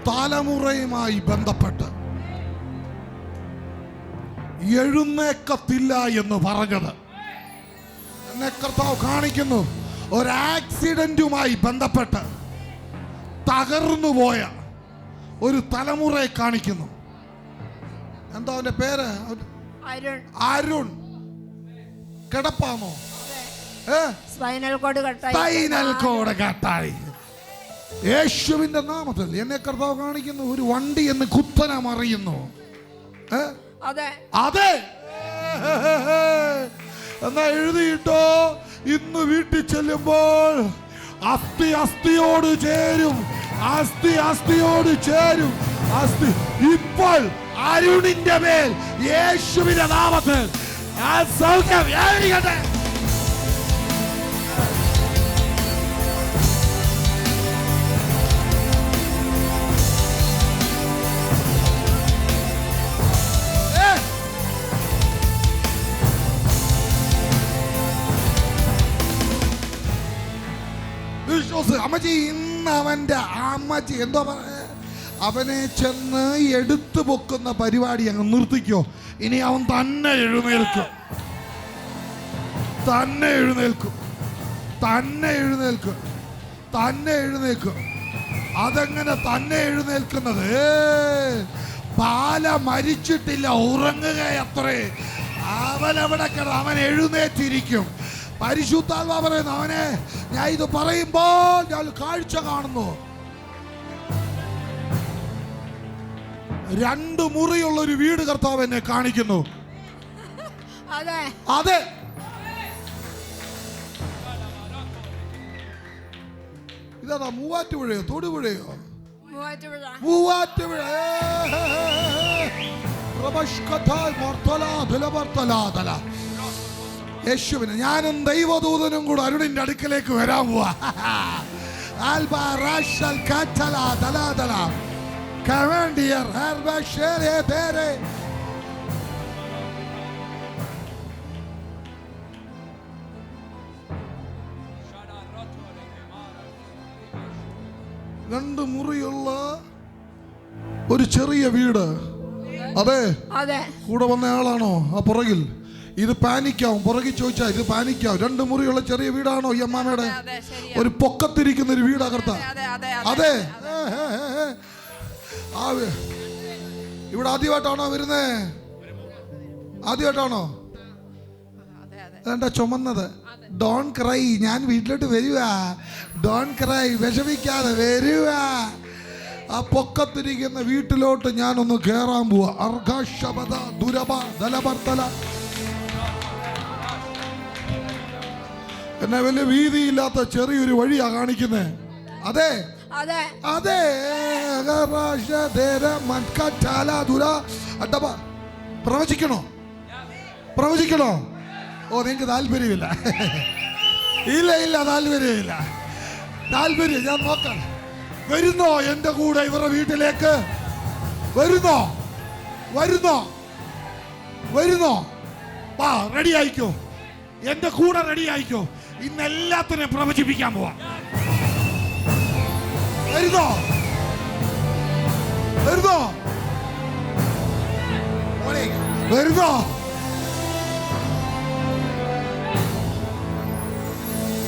തലമുറയുമായി ബന്ധപ്പെട്ട് എഴുന്നേക്കത്തില്ല എന്ന് പറഞ്ഞത് എന്നെ കർത്താവ് കാണിക്കുന്നു. ഒരു ആക്സിഡന്റുമായി ബന്ധപ്പെട്ട് തകർന്നു പോയ ഒരു തലമുറയെ കാണിക്കുന്നു. എന്താ അവന്റെ പേര്? അരുൺ. കിടപ്പാണോ? സ്പൈനൽ കോഡ് കട്ടായി. യേശുവിന്റെ നാമത്തിൽ എന്നെ കർത്താവ് കാണിക്കുന്നു. ഒരു വണ്ടി എന്ന് കുത്തനെ മറിയുന്നു. അതെ എന്നാ എഴുതിയിട്ടോ, ഇന്ന് വീട്ടിൽ ചെല്ലുമ്പോൾ അസ്ഥി അസ്ഥിയോട് ചേരും, അസ്ഥി അസ്ഥിയോട് ചേരും. അസ്ഥി ഇപ്പോൾ അരുണിന്റെ മേൽ യേശുവിന്റെ നാമത്തിൽ ആ സൗഖ്യം ഏറിയട്ടെ. അമ്മച്ചി ഇന്ന് അവന്റെ അമ്മച്ചി എന്തോ അവനെ ചെന്ന് എടുത്തു പൊക്കുന്ന പരിപാടി അങ്ങ് നിർത്തിക്കോ. ഇനി അവൻ തന്നെ എഴുന്നേൽക്കും, തന്നെ എഴുന്നേൽക്കും, തന്നെ എഴുന്നേൽക്കും, തന്നെ എഴുന്നേൽക്കും. അതെങ്ങനെ തന്നെ എഴുന്നേൽക്കുന്നത്? ബാല മരിച്ചിട്ടില്ല, ഉറങ്ങുകയത്രേ. അവനവിടെ കിടന്ന് അവൻ എഴുന്നേറ്റിരിക്കും. പരിശുദ്ധാത്മാ പറയുന്നു, അവനെ ഞാൻ ഇത് പറയുമ്പോൾ ഞാൻ കാഴ്ച കാണുന്നു. 2 മുറിയുള്ള ഒരു വീട് കർത്താവ് എന്നെ കാണിക്കുന്നു. അതെ ഇതാ മൂവാറ്റുപുഴയോ തൊടുപുഴയോ? മൂവാറ്റുപുഴ. യേശുവിന് ഞാനും ദൈവദൂതനും കൂടെ അരുണിന്റെ അടുക്കലേക്ക് വരാൻ പോവാ. രണ്ട് മുറിയുള്ള ഒരു ചെറിയ വീട്. അതെ, കൂടെ വന്ന ആളാണോ ആ പുറകിൽ? ഇത് പാനിക്കാവും. പുറകിൽ ചോദിച്ചാൽ ഇത് പാനിക്കാവും. 2 മുറിയുള്ള ചെറിയ വീടാണോ ഈ അമ്മാമയുടെ? ഒരു പൊക്കത്തിരിക്കുന്ന ഒരു വീടകർത്ത. അതെ, ഇവിടെ ആദ്യമായിട്ടാണോ വരുന്നേ? ആദ്യമായിട്ടാണോ? എന്താ ചുമന്നത്? ഡോൺ ക്രൈ, ഞാൻ വീട്ടിലോട്ട് വരുവാ. ഡോൺ ക്രൈ, വിഷമിക്കാതെ വരുവാ. ആ പൊക്കത്തിരിക്കുന്ന വീട്ടിലോട്ട് ഞാനൊന്ന് കേറാൻ പോവാ. അർഘശബദ ദുരബ ദലബർത്തല. എന്നെ വലിയ വീതിയില്ലാത്ത ചെറിയൊരു വഴിയാ കാണിക്കുന്നേ. അതെ അതെ, പ്രവചിക്കണോ? പ്രവചിക്കണോ? ഓ, നിങ്ങക്ക് താല്പര്യമില്ല. ഇല്ല ഇല്ല, താല്പര്യമില്ല. താല്പര്യം ഞാൻ നോക്കാം. വരുന്നോ എന്റെ കൂടെ ഇവരുടെ വീട്ടിലേക്ക്? വരുന്നോ? വരുന്നോ? വരുന്നോ? വാ, റെഡി ആയിക്കോ. എന്റെ കൂടെ റെഡി ആയിക്കോ. ഇന്ന് എല്ലാത്തിനും പ്രവചിപ്പിക്കാൻ പോവാ. വരുന്നോ? വരുന്നോ? വരുന്നോ?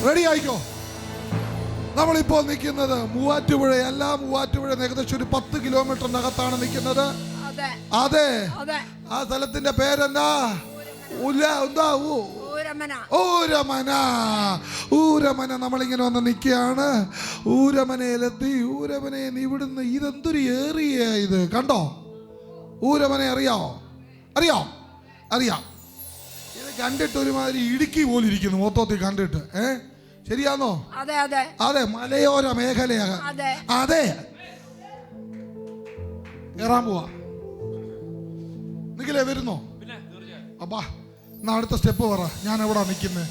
റെഡി ആയിക്കോ. നമ്മളിപ്പോൾ നിൽക്കുന്നത് മൂവാറ്റുപുഴയല്ല. മൂവാറ്റുപുഴ ഏകദേശം ഒരു 10 കിലോമീറ്ററിനകത്താണ് നിൽക്കുന്നത്. അതെ, ആ സ്ഥലത്തിന്റെ പേരെന്താ? ഊരമന. നമ്മളിങ്ങനെ വന്ന് നിൽക്കുകയാണ്. ഊരമനയിലെത്തി. ഊരമനയിൽ ഇവിടുന്ന് ഇതെന്തൊരു ഏറിയ ഇത് കണ്ടോ? ഊരമനെ അറിയാമോ? അറിയാം. ഇത് കണ്ടിട്ട് ഒരുമാതിരി ഇടുക്കി പോലെ ഇരിക്കുന്നു മൊത്തത്തിൽ കണ്ടിട്ട്. ശരിയാണോ? അതെ, മലയോര മേഖലയാണ്. അതെ, കയറാൻ പോവാ. നിങ്ങളെ വരുന്നോ? അപ്പാ, എന്നാ അടുത്ത സ്റ്റെപ്പ് പറ. ഞാൻ എവിടാ നിൽക്കുന്നത്?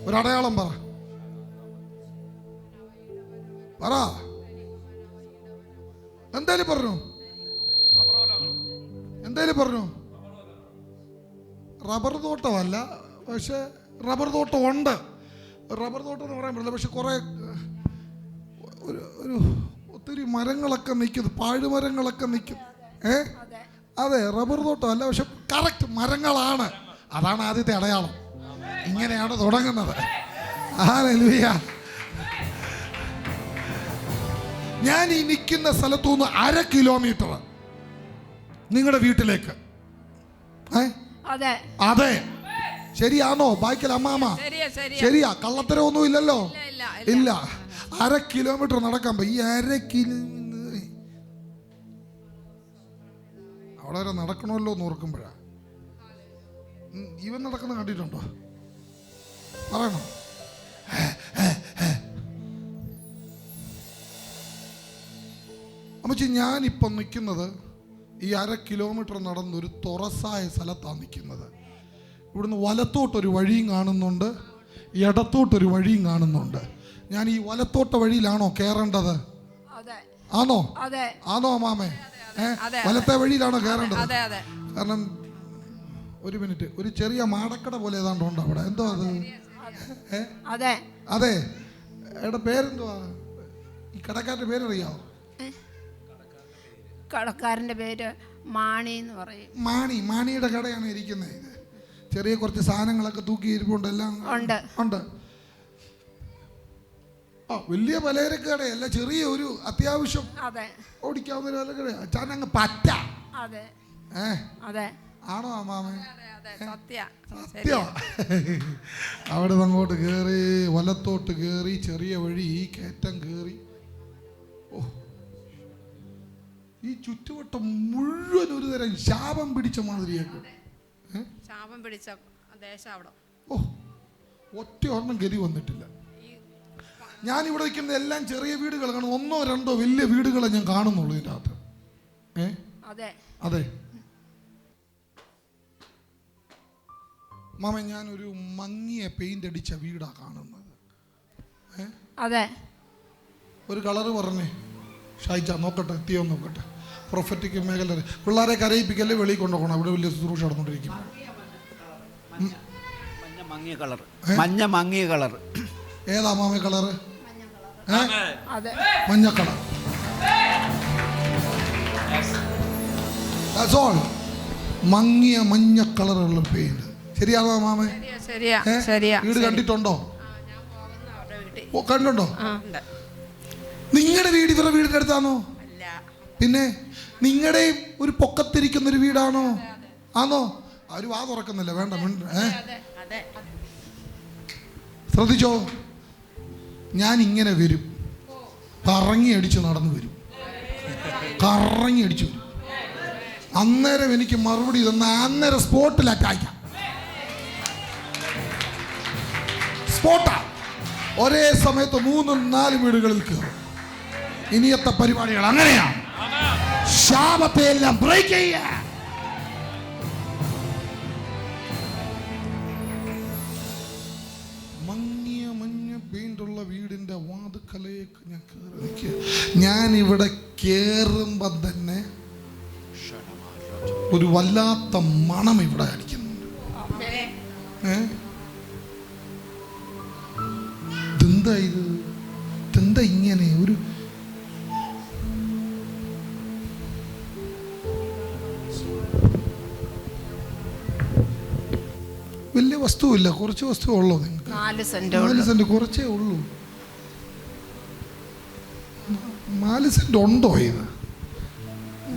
ഒരടയാളം പറ. എന്തേലും പറഞ്ഞു. റബ്ബർ തോട്ടമല്ല, പക്ഷെ റബ്ബർ തോട്ടം ഉണ്ട്. റബ്ബർ തോട്ടം എന്ന് പറയാൻ പറ്റില്ല, പക്ഷെ കുറെ ഒരു ഒത്തിരി മരങ്ങളൊക്കെ നിൽക്കുന്നത്, പാഴ്മരങ്ങളൊക്കെ നിൽക്കും. അതെ, റബ്ബർ തോട്ടം അല്ല, പക്ഷെ കറക്റ്റ് മരങ്ങളാണ്. അതാണ് ആദ്യത്തെ അടയാളം. ഇങ്ങനെയാണ് തുടങ്ങുന്നത്. ഹല്ലേലൂയ. ഞാൻ ഈ നിൽക്കുന്ന സ്ഥലത്തുനിന്ന് 1/2 കിലോമീറ്റർ നിങ്ങളുടെ വീട്ടിലേക്ക്. അതെ, ശരിയാണോ ബാക്കിൽ അമ്മാമ? ശരിയാ, കള്ളത്തരമൊന്നും ഇല്ലല്ലോ. ഇല്ല, 1/2 കിലോമീറ്റർ നടക്കാൻ പോയി. ഈ 1/2 കിലോമീറ്റർ അവിടെ വരെ നടക്കണമല്ലോ എന്ന് ഓർക്കുമ്പോഴാ. ഇവൻ നടക്കുന്ന കണ്ടിട്ടുണ്ടോ? പറയണം. അമ്മച്ചി, ഞാനിപ്പം നിൽക്കുന്നത് ഈ 1/2 കിലോമീറ്റർ നടന്നൊരു തുറസായ സ്ഥലത്താണ് നിൽക്കുന്നത്. ഇവിടുന്ന് വലത്തോട്ടൊരു വഴിയും കാണുന്നുണ്ട്, ഇടത്തോട്ടൊരു വഴിയും കാണുന്നുണ്ട്. ഞാൻ ഈ വലത്തോട്ട വഴിയിലാണോ കയറേണ്ടത്? ആണോ? ആണോ മാമേ? വലത്തെ വഴിയിലാണോ കയറേണ്ടത്? കാരണം ഒരു മിനിറ്റ്, ഒരു ചെറിയ മാടക്കട പോലെ ഏതാണ്ട് ഉണ്ട് അവിടെ. എന്തോ അത്? അതെ, എടാ പേരെന്തുവാ? ഈ കടക്കാരൻ്റെ പേരറിയാവോ? കടക്കാരൻ്റെ പേര് മാണി എന്ന് പറയും. മാണിയുടെ കടയാണ് ഇരിക്കുന്നത്. ഇത് ചെറിയ കുറച്ച് സാധനങ്ങളൊക്കെ തൂക്കി ഇരിപ്പുണ്ട്, എല്ലാം ഉണ്ട്. വലിയ പലചരക്ക് കടയല്ല, ചെറിയ ഒരു അത്യാവശ്യം ഓടിക്കാവുന്ന ഒരു കട. ചാനങ്ങ് പറ്റ. ആണോ അമ്മാമേ? സത്യം. അവിടെ നിന്ന് അങ്ങോട്ട് കയറി, വലത്തോട്ട് കയറി, ചെറിയ വഴി, ഈ കയറ്റം കയറി. ഈ ചുറ്റുവട്ടം മുഴുവൻ ഒരു തരം ശാപം പിടിച്ച മാതിരിയൊക്കെ. ഒറ്റ ഒരെണ്ണം ഗതി വന്നിട്ടില്ല. ഞാനിവിടെ നിൽക്കുന്ന എല്ലാം ചെറിയ വീടുകളാണ്. 1 or 2 വലിയ വീടുകളെ ഞാൻ കാണുന്നുള്ളൂ ഇതിൻ്റെ അകത്ത്. അതെ മാമ, ഞാനൊരു മങ്ങിയ പെയിന്റ് അടിച്ച വീടാ കാണുന്നത്. ഒരു കളറ് പറഞ്ഞേ ഷായിച്ച, നോക്കട്ടെ, എത്തിയോ നോക്കട്ടെ. പ്രൊഫറ്റിക് മേഖല. പിള്ളേരെ കരയിപ്പിക്കല്ലേ, വെളിയിൽ കൊണ്ടുപോകണം. അവിടെ വലിയ ശുശ്രൂഷ നടന്നുകൊണ്ടിരിക്കും. മഞ്ഞ മങ്ങിയ കളർ. ഏതാ മാമ കളറ്? മഞ്ഞ കളർ. മങ്ങിയ മഞ്ഞ കളറുള്ള പെയിന്റ്. ശരിയാണോ മാമേ? വീട് കണ്ടിട്ടുണ്ടോ? കണ്ടുണ്ടോ? നിങ്ങളുടെ വീട് ഇവരുടെ വീടിന്റെ അടുത്താണോ? പിന്നെ നിങ്ങളുടെയും ഒരു പൊക്കത്തിരിക്കുന്ന ഒരു വീടാണോ? ആണോ? അവര് വാ തുറക്കുന്നില്ല. വേണ്ട, ശ്രദ്ധിച്ചോ. ഞാൻ ഇങ്ങനെ വരും, കറങ്ങി അടിച്ച് നടന്നു വരും, കറങ്ങി അടിച്ചു വരും. അന്നേരം എനിക്ക് മറുപടി തന്ന അന്നേരം സ്പോട്ടിൽ അറ്റാക്കാം. സ്പോട്ടാ. ഒരേ സമയത്ത് 3-4 വീടുകളിൽ കയറും. ഇനിയത്തെ പരിപാടികൾ അങ്ങനെയാണ്. ശാപത്തെ എല്ലാം ബ്രേക്ക് ചെയ്യ. മഞ്ഞ പെയിന്റുള്ള വീടിന്റെ വാതുക്കലേക്ക് ഞാൻ കയറി. ഞാൻ ഇവിടെ കേറുമ്പോ തന്നെ ഒരു വല്ലാത്ത മണം ഇവിടെ അടിക്കുന്നുണ്ട്. എന്താ ഇത്? എന്താ ഇങ്ങനെ ഒരു വലിയ വസ്തുവില്ല, കുറച്ച് വസ്തു ഉള്ളൂ നിങ്ങൾക്ക്? 4 സെന്റ് കുറച്ചേ ഉള്ളൂ. 4 സെന്റ് ഉണ്ടോ? ഇത്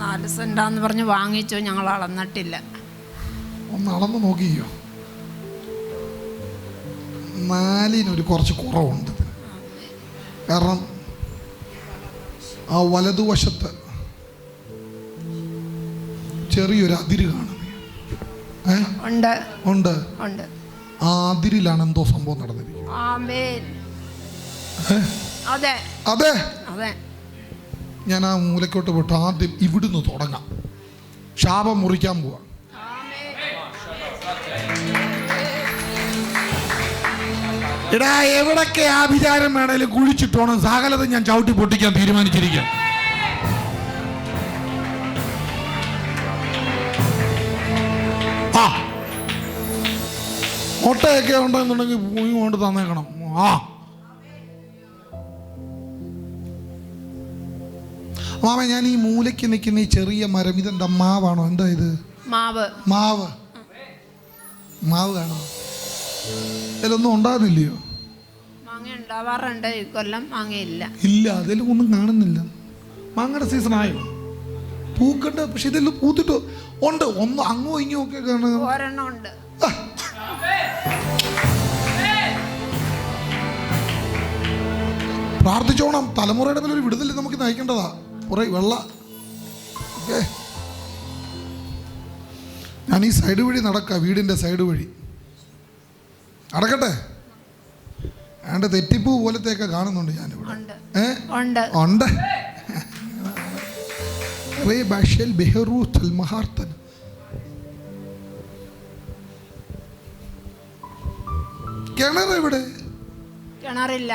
4 സെന്റാന്ന് പറഞ്ഞ് വാങ്ങിച്ചോ? ഞങ്ങൾ അളന്നിട്ടില്ല. ഒന്ന് അളന്ന് നോക്കിയോ? 4-ന് കുറച്ച് കുറവുണ്ട്. കാരണം ആ വലതുവശത്ത് ചെറിയൊരു അതിര് കാണും. ഉണ്ട്. ആ അതിരിലാണ് എന്തോ സംഭവം നടന്നിരിക്കുന്നത്. അതെ, ഞാൻ ആ മൂലക്കോട്ട് പോയിട്ട് ആദ്യം ഇവിടുന്ന് തുടങ്ങാം. ശാപം മുറിക്കാൻ പോവാ. എടാ, എവിടൊക്കെ ആഭിചാരം വേണേലും കുഴിച്ചിട്ടോണം. സകലത ഞാൻ ചവിട്ടി പൊട്ടിക്കാൻ തീരുമാനിച്ചിരിക്കുക. മുട്ടയൊക്കെ ഉണ്ടെന്നുണ്ടെങ്കിൽ പൂങ്ങി കൊണ്ട് തന്നേക്കണം. മാമ, ഞാൻ ഈ മൂലയ്ക്ക് നിൽക്കുന്ന ഈ ചെറിയ മരം ഇതെന്താ, മാവാണോ? എന്താ ഇത്? മാവ്. മാവ് മാവ് കാണുന്നു. ഇതിലൊന്നും ഉണ്ടാകുന്നില്ലയോ? മാങ്ങ ഉണ്ടാവാറുണ്ട്, ഈ കൊല്ലം മാങ്ങയില്ല. ഇല്ല, അതിലും ഒന്നും കാണുന്നില്ല. മാങ്ങയുടെ സീസൺ ആയോ? പൂക്കണ്ട, പക്ഷെ ഇതെല്ലാം പൂത്തിട്ടോ ഉണ്ട്. ഒന്ന് അങ്ങോ ഇങ്ങോ ഒക്കെ കാണുക. ഒരെണ്ണം ഉണ്ട്. പ്രാർത്ഥിച്ചോണം, തലമുറയുടെ മേലൊരു വിടുതൽ നമുക്ക് നയിക്കേണ്ടതാ. കുറെ വെള്ള. ഓക്കെ, ഞാൻ ഈ സൈഡ് വഴി നടക്കാം, വീടിൻ്റെ സൈഡ് വഴി നടക്കട്ടെ. ആണ്ട് തെറ്റിപ്പൂ പോലത്തെയൊക്കെ കാണുന്നുണ്ട് ഞാനിവിടെ. ഉണ്ട്. കിണർ എവിടെ? കിണറില്ല.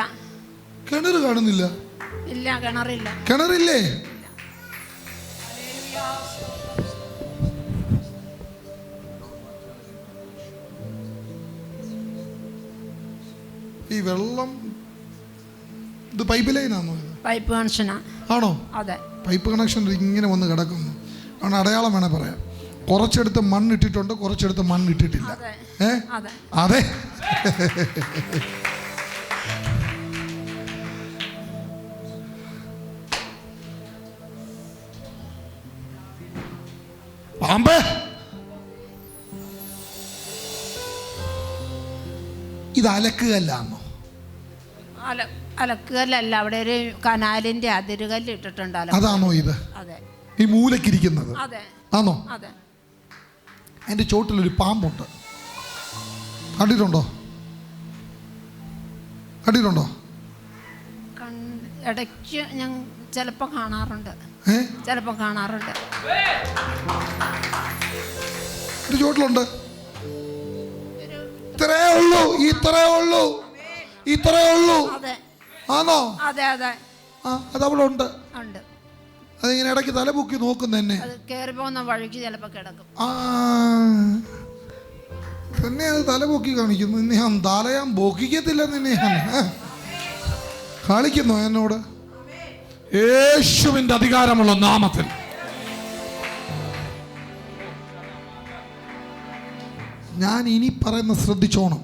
കിണർ കാണുന്നില്ല. ഇല്ല, കിണറില്ല. കിണറില്ലേ? ഈ വെള്ളം ഇത് പൈപ്പ് ലൈനാണോ? പൈപ്പ് കണക്ഷനാ. ആണോ? അതെ. പൈപ്പ് കണക്ഷൻ ഇങ്ങനെ വന്ന് കിടക്കുന്നു. അവിടെ അടയാളം വേണേ പറയാം. കുറച്ചെടുത്ത് മണ്ണിട്ടിട്ടുണ്ട്, കുറച്ചെടുത്ത് മണ്ണിട്ടിട്ടില്ല. അതെ. പാമ്പേ, ഇത് അലക്കുകല്ലാന്നോ? അലക്കുകല്ലല്ല, അവിടെ ഒരു കനാലിന്റെ അതിരുകല്ല് ഇട്ടിട്ടുണ്ട്. അതാണോ ഇത്? അതെ. ഈ മൂലക്കിരിക്കുന്നത് ആണോ? അതെ. അതിന്റെ ചോട്ടിലൊരു പാമ്പുണ്ട്. കണ്ടിട്ടുണ്ടോ? ഇടയ്ക്ക് ഞാൻ ചിലപ്പോൾ കാണാറുണ്ട്. ചോട്ടിലുണ്ട്. ഇത്രേ ഉള്ളൂ. ആണോ? അതവിടെ ഉണ്ട്. അതിങ്ങനെ ഇടയ്ക്ക് തലപൊക്കി നോക്കും തന്നെ. കേറി പോകുന്ന വഴിക്ക് ചിലപ്പോൾ കിടക്കും. തന്നെ അത് തലപൊക്കി കാണിക്കുന്നു. നിന്നെ ഞാൻ തലയാൻ പൊക്കിക്കത്തില്ല. നിന്നെ ഞാൻ കളിക്കുന്നു എന്നോട്. യേശുവിന്റെ അധികാരമുള്ള നാമത്തിൽ ഞാൻ ഇനി പറയുന്ന ശ്രദ്ധിച്ചോണം.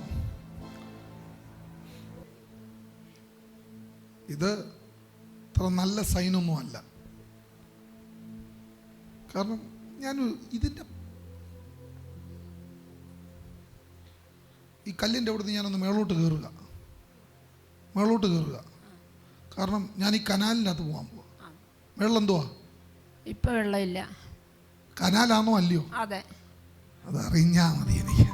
ഇത് അത്ര നല്ല സൈനൊന്നും അല്ല. കാരണം ഞാൻ ഇതിൻ്റെ ഈ കല്ലിൻ്റെ അവിടുന്ന് ഞാനൊന്ന് മേളോട്ട് കയറുക. കാരണം ഞാൻ ഈ കനാലിനകത്ത് പോകാൻ പോവാ. വെള്ളം എന്തുവാ? ഇപ്പൊ വെള്ളമില്ല. കനാലാണോ അല്ലയോ? അതെ. അതറിഞ്ഞാ മതി എനിക്ക്.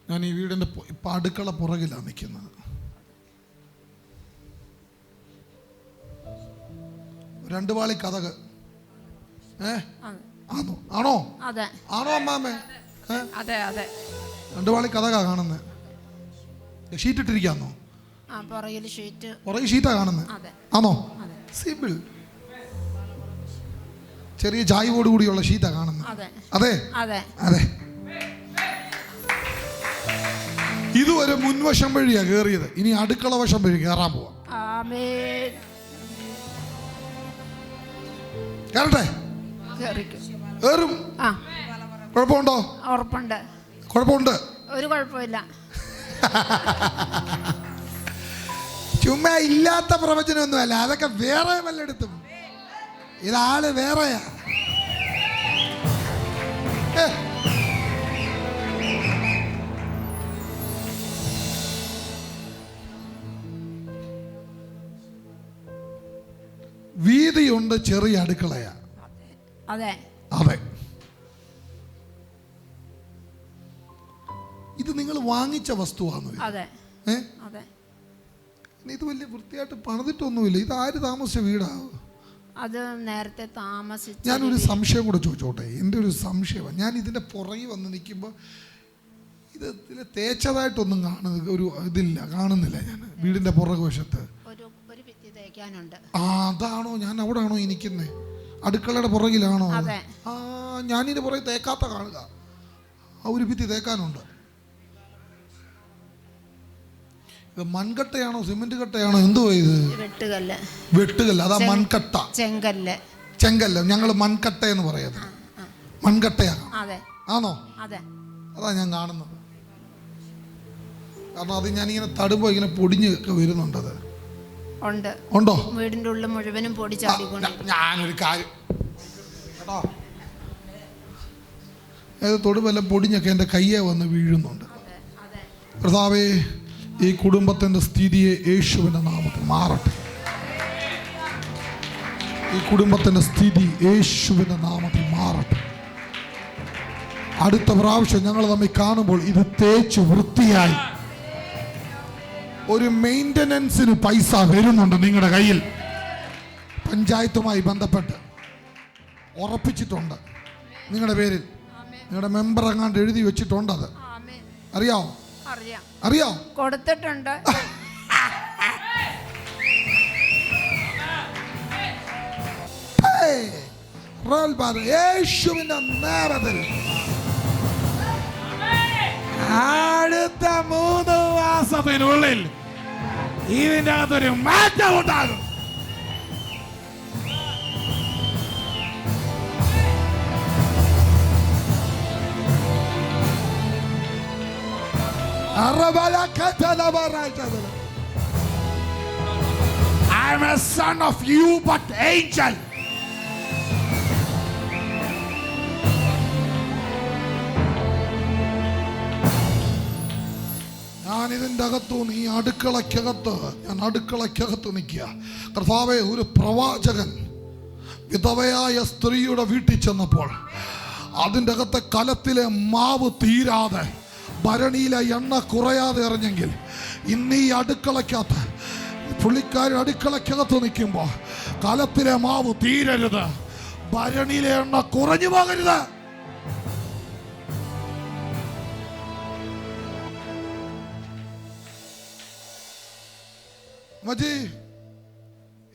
ഞാൻ ഈ വീടിൻ്റെ ഇപ്പൊ അടുക്കള പുറകിലാണ് നിൽക്കുന്നത്. രണ്ട് പാളി കഥക്. ആണോ അമ്മാമേ? രണ്ട് പാളി കഥകാ കാണുന്നത്. ഷീറ്റ് ഇട്ടിരിക്കാന്നോ? പുറകിൽ ഷീറ്റാ കാണുന്നത്. ആണോ? സിമ്പിൾ. ചെറിയ ചായവോട് കൂടിയുള്ള ഷീറ്റാ കാണുന്നത്. അതെ. ഇതുവരെ മുൻവശം വഴിയാ കയറിയത്. ഇനി അടുക്കള വശം വഴി കയറാൻ പോവാ. കേറട്ടെ? കയറും. കുഴപ്പമുണ്ടോ? കുഴപ്പമുണ്ട്. ഒരു കുഴപ്പമില്ല. ചുമ്മാ ഇല്ലാത്ത പ്രവചനമൊന്നുമല്ല, അതൊക്കെ വേറെ വല്ലയിടത്തും. ഇതാള് വേറെയാ. വീതിയുണ്ട്, ചെറിയ അടുക്കളയാ. അതെ. ഇത് നിങ്ങൾ വാങ്ങിച്ച വസ്തുവാണ്. ഇത് വലിയ വൃത്തിയായിട്ട് പണിതിട്ടൊന്നുമില്ല. ഇത് ആര് താമസിച്ച വീടാവും? അത് നേരത്തെ താമസിച്ച. ഞാനൊരു സംശയം കൂടെ ചോദിച്ചോട്ടെ? എൻ്റെ ഒരു സംശയമാണ്. ഞാൻ ഇതിൻ്റെ പുറകെ വന്ന് നിൽക്കുമ്പോൾ ഇതിൽ തേച്ചതായിട്ടൊന്നും ഒരു ഇതില്ല, കാണുന്നില്ല. ഞാൻ വീടിൻ്റെ പുറകു വശത്ത് അതാണോ? ഞാൻ അവിടെ ആണോ നിൽക്കുന്നത്? അടുക്കളയുടെ പുറകിലാണോ? ഞാനിതിന് പുറകെ തേക്കാത്ത കാണുക. ഒരു ഭിത്തി തേക്കാനുണ്ട്. ഇത് മൺകട്ടയാണോ സിമെന്റ് കട്ടയാണോ എന്തോ ഇത്? വെട്ടുകല്ല്. വെട്ടുകല്ല്, അതാ മൺകട്ട. ചെങ്കല്ല്. ചെങ്കല്ല് ഞങ്ങൾ മൺകട്ട എന്ന് പറയുന്നത്. മൺകട്ടയാണ്. അതെ. ആണോ? അതെ. അതാ ഞാൻ കാണുന്നത്. കാരണം അത് ഞാനിങ്ങനെ തടുമ്പോ ഇങ്ങനെ പൊടിഞ്ഞ് ഒക്കെ വരുന്നുണ്ടത്. ഉണ്ട്. ഉണ്ടോ? വീടിന്റെ ഉള്ളിൽ മുഴുവനും പൊടി ചാടിക്കൊണ്ട്. ഞാനൊരു കാര്യം കേട്ടോ, ഏത് തൊടുവെല്ലാം പൊടിഞ്ഞൊക്കെ എൻ്റെ കയ്യെ വന്ന് വീഴുന്നുണ്ട്. കർത്താവേ, ഈ കുടുംബത്തിൻ്റെ സ്ഥിതിയെ യേശുവിൻ്റെ നാമത്തിൽ മാറട്ടെ. ഈ കുടുംബത്തിൻ്റെ സ്ഥിതി യേശുവിൻ്റെ നാമത്തിൽ മാറട്ടെ. അടുത്ത പ്രാവശ്യം ഞങ്ങൾ തമ്മിൽ കാണുമ്പോൾ ഇത് തേച്ച് വൃത്തിയായി ഒരു മെയിൻ്റനൻസിന് പൈസ വരുന്നുണ്ട് നിങ്ങളുടെ കയ്യിൽ. പഞ്ചായത്തുമായി ബന്ധപ്പെട്ട് ഉറപ്പിച്ചിട്ടുണ്ട് നിങ്ങളുടെ പേരിൽ. നിങ്ങളുടെ മെമ്പർ അങ്ങാണ്ട് എഴുതി വെച്ചിട്ടുണ്ട്. അത് അറിയാവോ? അറിയാം, കൊടുത്തിട്ടുണ്ട്. യേശുവിന്റെ നാമത്തിൽ അടുത്ത 3 മാസത്തിനുള്ളിൽ ഇതിൻ്റെ അകത്തൊരു മാറ്റം ഉണ്ടാകും. I am a son of you, but angel. ഞാൻ ഇതിൻ്റെ അകത്തുനിന്ന് ഈ അടുക്കളക്കകത്ത് നിൽക്കുക. കർത്താവേ, ഒരു പ്രവാചകൻ വിധവയായ സ്ത്രീയുടെ വീട്ടിൽ ചെന്നപ്പോൾ അതിൻ്റെ അകത്തെ കലത്തിലെ മാവ് തീരാതെ ഭരണിയിലെ എണ്ണ കുറയാതെ എറിഞ്ഞെങ്കിൽ ഇന്ന് ഈ അടുക്കളക്കകത്ത് പുള്ളിക്കാരൻ അടുക്കളക്കകത്ത് നിൽക്കുമ്പോൾ കലത്തിലെ മാവ് തീരരുത്, ഭരണിയിലെ എണ്ണ കുറഞ്ഞു പോകരുത്. മജി,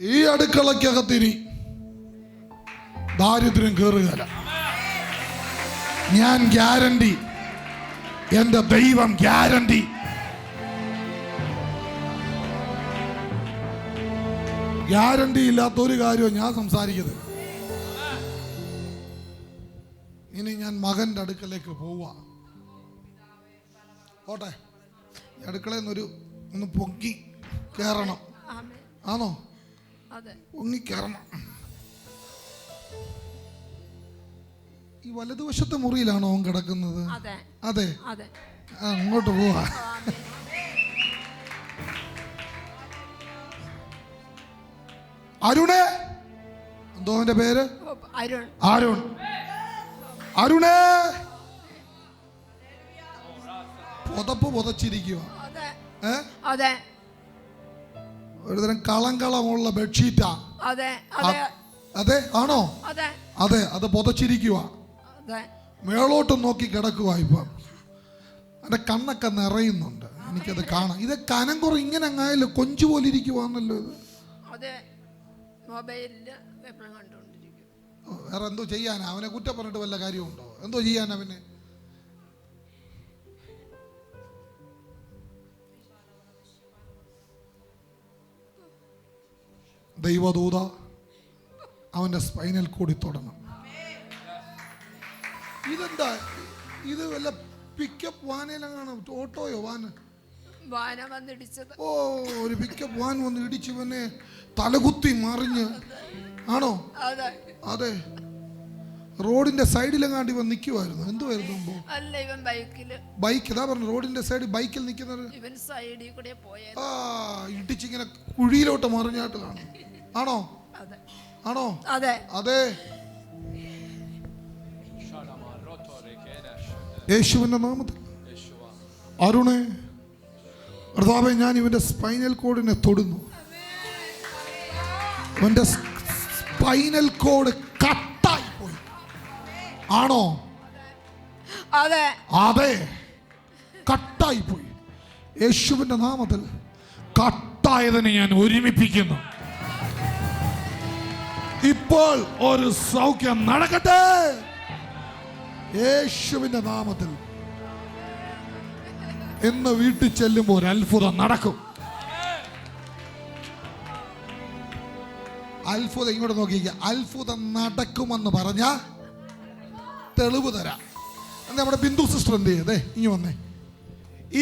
ഈ അടുക്കളക്കകത്തിനി ദാരിദ്ര്യം കയറുകയില്ല. ഞാൻ ഗ്യാരണ്ടി, എന്റെ ദൈവം ഗ്യാരണ്ടി. ഗ്യാരണ്ടി ഇല്ലാത്ത ഒരു കാര്യവും ഞാൻ സംസാരിക്കുന്നത്. ഇനി ഞാൻ മകന്റെ അടുക്കലേക്ക് പോവാ. ഓട്ടെ, അടുക്കളയിൽ നിന്നൊരു ഒന്ന് പൊങ്ങി കയറണം. ആണോ? പൊങ്ങി കയറണം. ഈ വലതുവശത്തെ മുറിയിലാണോ അവൻ കിടക്കുന്നത്? അതെ. അങ്ങോട്ട് പോവാ. അരുണേ, എന്തോ അവന്റെ പേര്? അരുൺ. അരുണേ, പുതപ്പ് പുതച്ചിരിക്കുക. ഒരുതരം കളമുള്ള ബെഡ്ഷീറ്റാ. അതെ, ആണോ? അതെ, അത് പുതച്ചിരിക്കുക. മേളോട്ട് നോക്കി കിടക്കുക. ഇപ്പം എൻ്റെ കണ്ണൊക്കെ നിറയുന്നുണ്ട്, എനിക്കത് കാണാം. ഇത് കനം കുറ ഇങ്ങനെ അങ്ങായല്ലോ, കൊഞ്ചു പോലെ ഇരിക്കുവാന്നല്ലോ ഇത്. വേറെ എന്തോ ചെയ്യാനാ? അവനെ കുറ്റം പറഞ്ഞിട്ട് വല്ല കാര്യമുണ്ടോ? എന്തോ ചെയ്യാനാ അവന്? ദൈവദൂത അവന്റെ സ്പൈനൽ കൂടി തൊടണം. ഇതെന്താ ഇത്? വല്ല പിക്കപ്പ് വാനയിലാണ്, ഓട്ടോയോ വാന്? ഓ, ഒരു പിക്കപ്പ് വാൻ വന്ന് ഇടിച്ചു ഇവനെ തലകുത്തി മറിഞ്ഞ്. ആണോ? അതെ. റോഡിന്റെ സൈഡിലെങ്ങാണ്ട് ഇവൻ നിൽക്കുമായിരുന്നു. എന്തുവായിരുന്നു? ബൈക്ക്. ഇതാ പറഞ്ഞു, റോഡിന്റെ സൈഡിൽ ബൈക്കിൽ നിൽക്കുന്നത്. ഇടിച്ചിങ്ങനെ കുഴിയിലോട്ട് മറിഞ്ഞായിട്ട് കാണും. ആണോ? ആണോ? അതെ. യേശുവിന്റെ നാമത്തിൽ അരുണേ, കർത്താവേ, ഞാൻ ഇവന്റെ സ്പൈനൽ കോഡിനെ തൊടുന്നു. ഇവന്റെ സ്പൈനൽ കോഡ് കട്ടായി പോയി. ആണോ? അതെ, കട്ടായി പോയി. യേശുവിന്റെ നാമത്തിൽ കട്ടായതിനെ ഞാൻ ഒരുമിപ്പിക്കുന്നു. ഇപ്പോൾ ഒരു സൗഖ്യം നടക്കട്ടെ യേശുവിന്റെ നാമത്തിൽ. ഇന്ന് വീട്ടിൽ ചെല്ലുമ്പോൾ ഒരു അത്ഭുതം നടക്കും. അത്ഭുതം ഇങ്ങോട്ട് നോക്കിക്ക. അത്ഭുതം നടക്കുമെന്ന് പറഞ്ഞ തെളിവ് തരാം. നമ്മുടെ ബിന്ദു സിസ്റ്റർ എന്ത് ചെയ്തേ? ഇനി വന്നേ.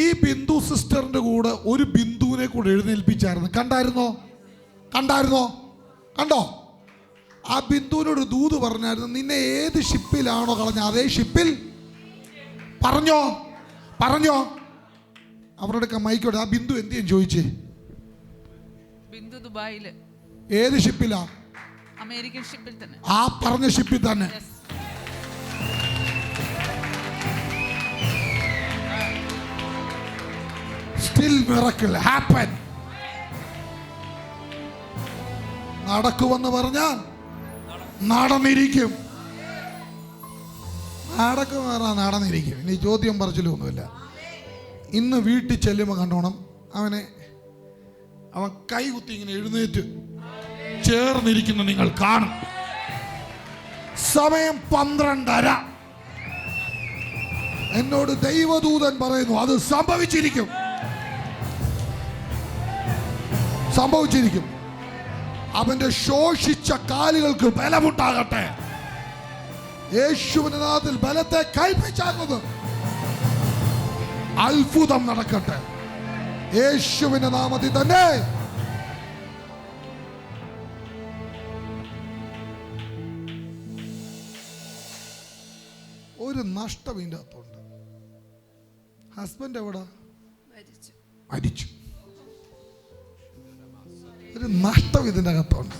ഈ ബിന്ദു സിസ്റ്ററിന്റെ കൂടെ ഒരു ബിന്ദുവിനെ കൂടെ എഴുന്നേൽപ്പിച്ചായിരുന്നു. കണ്ടായിരുന്നോ? കണ്ടോ? ആ ബിന്ദുവിനോട് ദൂത് പറഞ്ഞായിരുന്നു, നിന്നെ ഏത് ഷിപ്പിലാണോ കളഞ്ഞ അതേ ഷിപ്പിൽ. പറഞ്ഞോ? അവരുടെ മൈക്കോട്ടെ. ആ ബിന്ദു എന്ത് ചെയ്യും ചോദിച്ചേ? ബിന്ദു ദുബായില്. ഏത് ഷിപ്പിലാ? അമേരിക്കൻ ഷിപ്പിൽ തന്നെ. ആ പറഞ്ഞ ഷിപ്പിൽ തന്നെ. Still miracle happen. നടക്കുമെന്ന് പറഞ്ഞാൽ നടന്നിരിക്കും. നടന്നിരിക്കും. ഇനി ചോദ്യം പറച്ചിലൊന്നുമില്ല. ഇന്ന് വീട്ടിൽ ചെല്ലുമ്പോൾ കണ്ടോണം, അവൻ കൈ കുത്തി ഇങ്ങനെ എഴുന്നേറ്റ് ചേർന്നിരിക്കുന്ന നിങ്ങൾ കാണും. സമയം 12:30. എന്നോട് ദൈവദൂതൻ പറയുന്നു അത് സംഭവിച്ചിരിക്കും. അവന്റെ ശോഷിച്ച കാലുകൾക്ക് ബലമുണ്ടാകട്ടെ. യേശുവിന്റെ നാമത്തിൽ ബലത്തെ കൈപ്പിച്ചാകുന്നത് അത്ഭുതം നടക്കട്ടെ. യേശുവിന്റെ നാമത്തിൽ തന്നെ. ഒരു നഷ്ടം ഇതിൻ്റെ അകത്തുണ്ട്. ഹസ്ബൻഡ് എവിടെ? മരിച്ചു. ഒരു നഷ്ടം ഇതിൻ്റെ അകത്തുണ്ട്.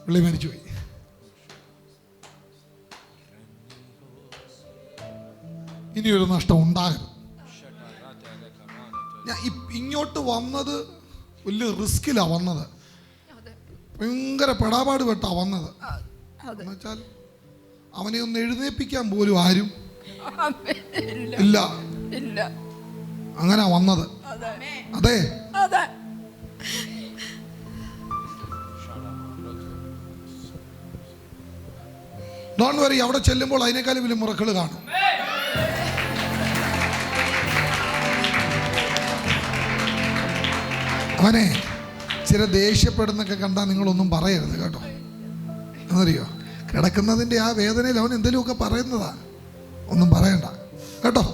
പുള്ളി മരിച്ചുപോയി. ഇനിയൊരു നഷ്ടം ഉണ്ടാകരുത്. ഞാൻ ഇങ്ങോട്ട് വന്നത് വലിയ റിസ്കിലാണ് വന്നത്. ഭയങ്കര പെടാപാട് പെട്ടാ വന്നത്. എന്നുവെച്ചാൽ അവനെ ഒന്ന് എഴുന്നേൽപ്പിക്കാൻ പോലും ആരും ഇല്ല. അങ്ങനെ വന്നത്. അതെ. ഡോണ്ട് വറി, അവിടെ ചെല്ലുമ്പോൾ അതിനേക്കാളും വലിയ മുറക്കൾ കാണും. അവനെ ചില ദേഷ്യപ്പെടുന്നൊക്കെ കണ്ടാൽ നിങ്ങളൊന്നും പറയരുത് കേട്ടോ. എന്നറിയോ, കിടക്കുന്നതിൻ്റെ ആ വേദനയിൽ അവൻ എന്തെങ്കിലുമൊക്കെ പറയുന്നതാ. ഒന്നും പറയണ്ട കേട്ടോ.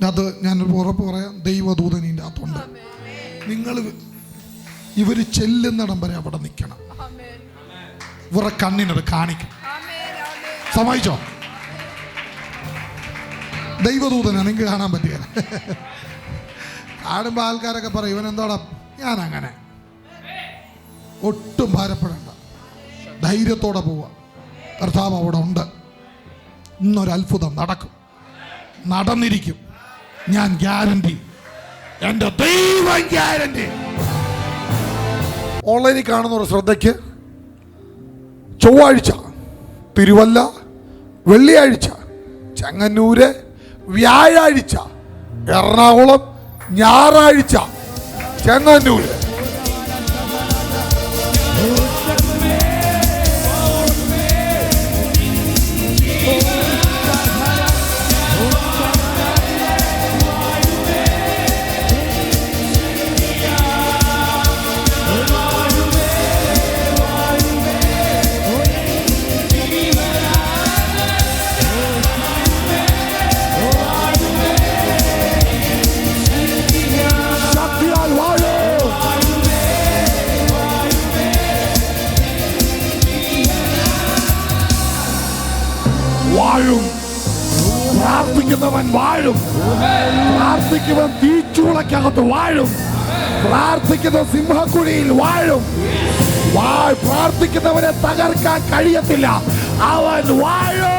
അത് ഞാനൊരു ഉറപ്പ് പറയാം, ദൈവദൂതൻ ഇതിൻ്റെ അകത്തുണ്ട്. നിങ്ങൾ ഇവർ ചെല്ലുന്നിടം വരെ അവിടെ നിൽക്കണം. ഇവരുടെ കണ്ണിനത് കാണിക്കണം. സമ്മതിച്ചോ? ദൈവദൂതനാണ്, നിങ്ങൾക്ക് കാണാൻ പറ്റിയല്ല. കാണുമ്പോൾ ആൾക്കാരൊക്കെ പറയും ഇവൻ എന്താടാ. ഞാനങ്ങനെ ഒട്ടും ഭാരപ്പെടേണ്ട, ധൈര്യത്തോടെ പോവുക. കർത്താവ് അവിടെ ഉണ്ട്. ഇന്നൊരത്ഭുതം നടക്കും, നടന്നിരിക്കും. ഞാൻ ഗ്യാരണ്ടി, എൻ്റെ ദൈവം ഗ്യാരണ്ടി. ഓൺലൈനിൽ കാണുന്ന ഒരു ശ്രദ്ധയ്ക്ക്, ചൊവ്വാഴ്ച തിരുവല്ല, വെള്ളിയാഴ്ച ചെങ്ങന്നൂര്, വ്യാഴാഴ്ച എറണാകുളം, ഞായറാഴ്ച ചെങ്ങന്നൂര്. വാഴും. പ്രാർത്ഥിക്കുന്നവൻ വാഴും. പ്രാർത്ഥിക്കുന്നവൻ തീച്ചൂളക്കകത്ത് വാഴും. പ്രാർത്ഥിക്കുന്ന സിംഹക്കുഴിയിൽ വാഴും. പ്രാർത്ഥിക്കുന്നവനെ തകർക്കാൻ കഴിയത്തില്ല. അവൻ വാഴും.